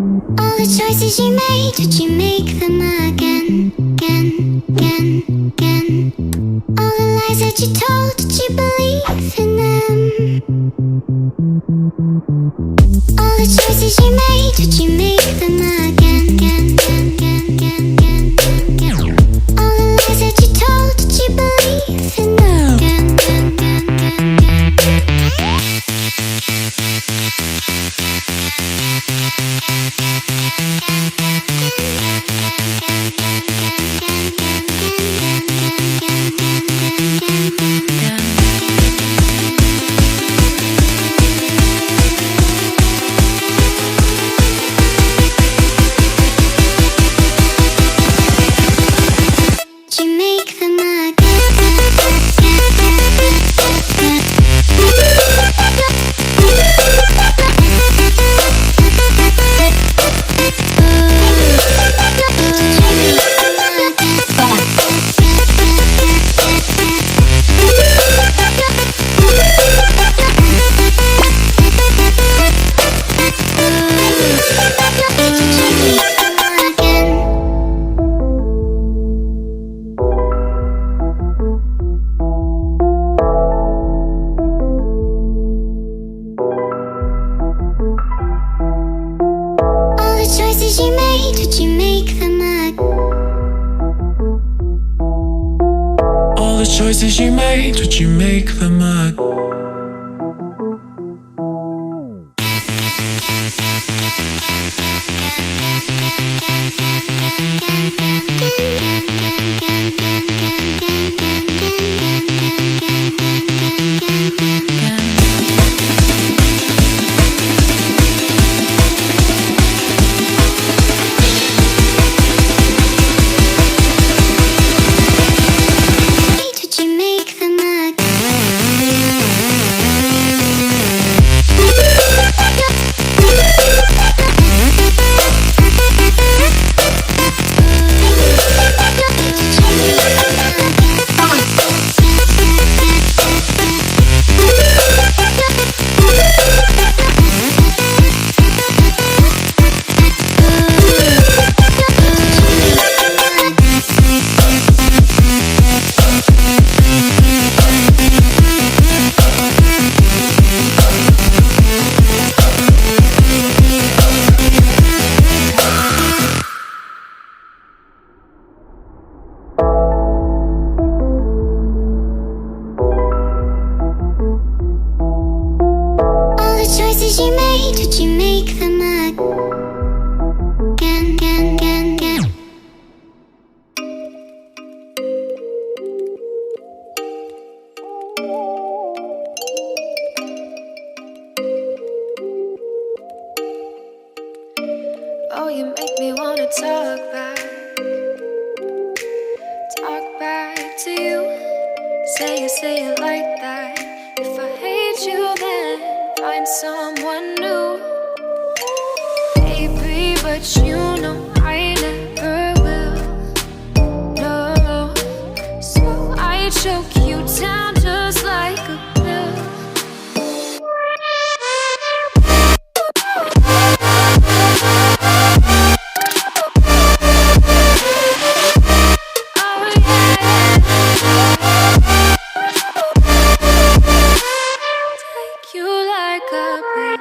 All the choices you made, would you make them again, again, again, again? All the lies that you told, did you believe in them? All the choices you made, would you make them again, again, again, again, again, again, again? All the lies that you told, did you believe in them? Again, again, again, again, again. Choices you made, would you make them again? You made, would you make them again, again, again, again? Oh, you make me wanna talk back to you. Say it like that. If I hate you, then find someone new, baby, but you know I never will. No, so I choke you down just like a pill. Oh yeah, take you like a pill.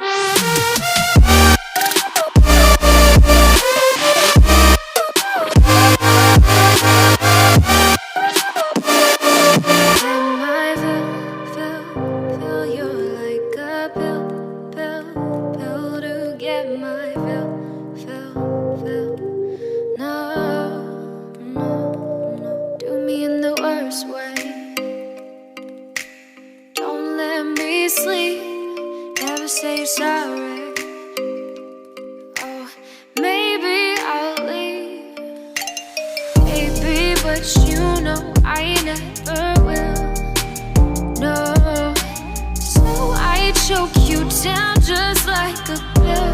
Sleep, never say you're sorry. Oh, maybe I'll leave, baby, but you know I never will. No, so I choke you down just like a pill.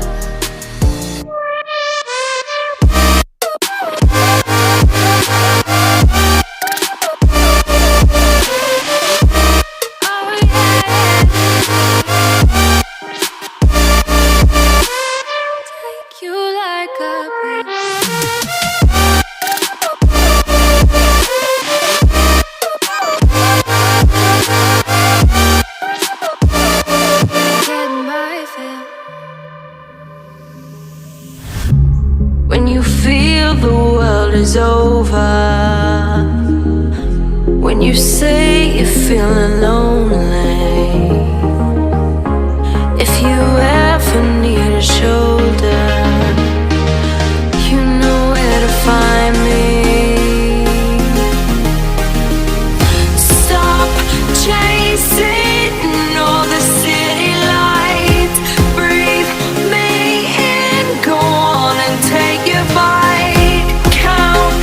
You like a breeze. Get my fill. When you feel the world is over, when you say you're feeling lonely, if you ever need a shoulder, you know where to find me. Stop chasing all the city lights. Breathe me in, go on and take your bite. Count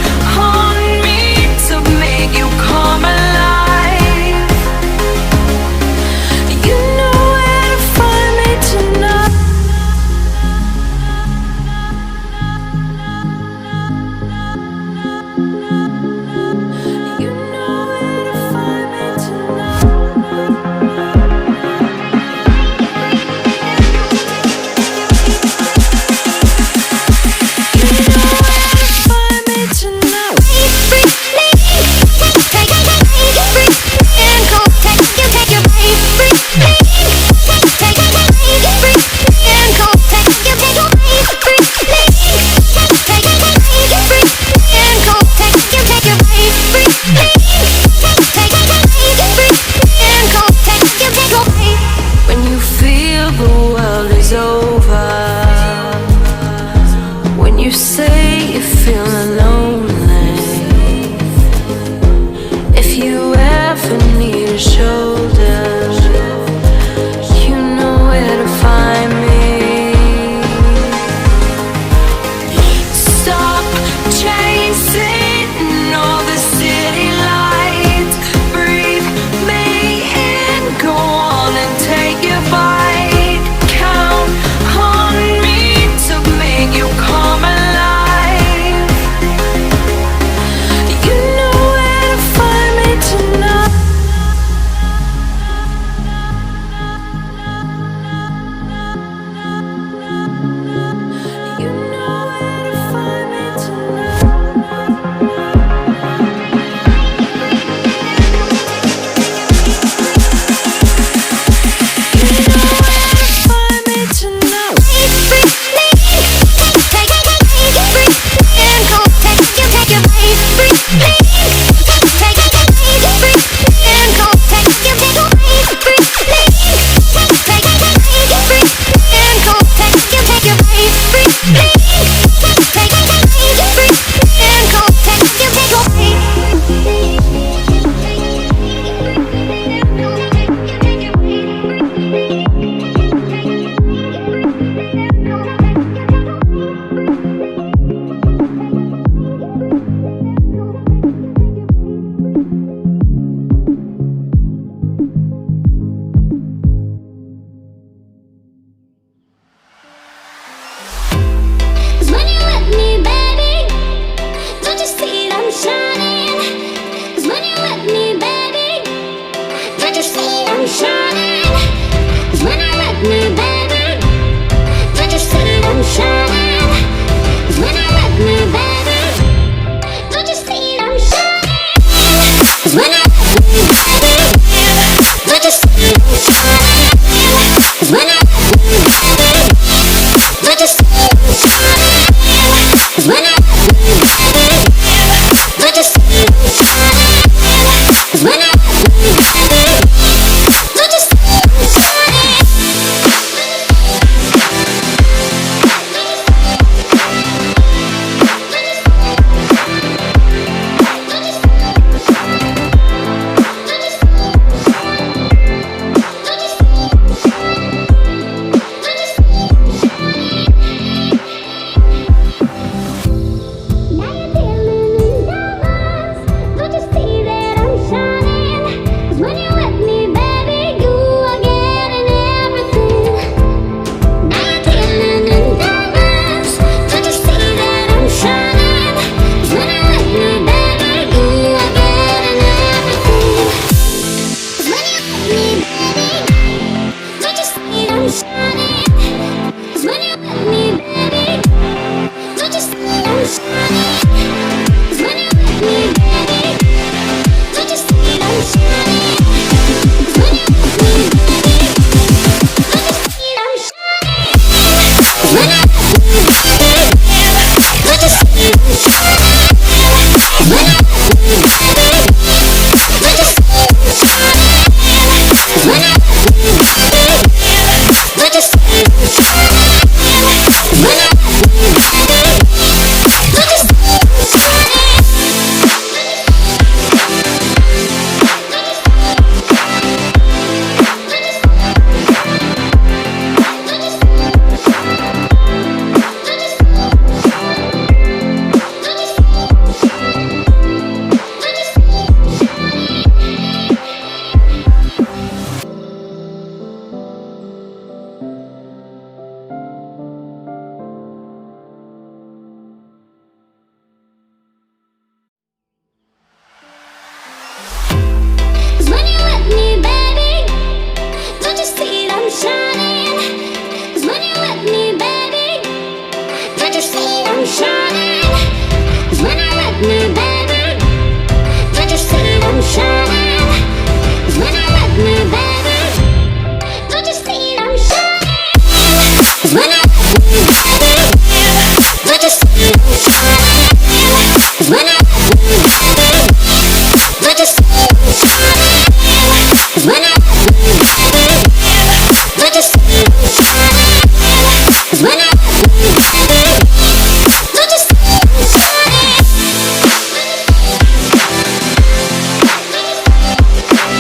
on me to make you come alive. You know where to find me tonight. You know where to find me tonight. You know where to find me tonight. When you feel the world is over, when you say you're feeling lonely, if you ever need a show.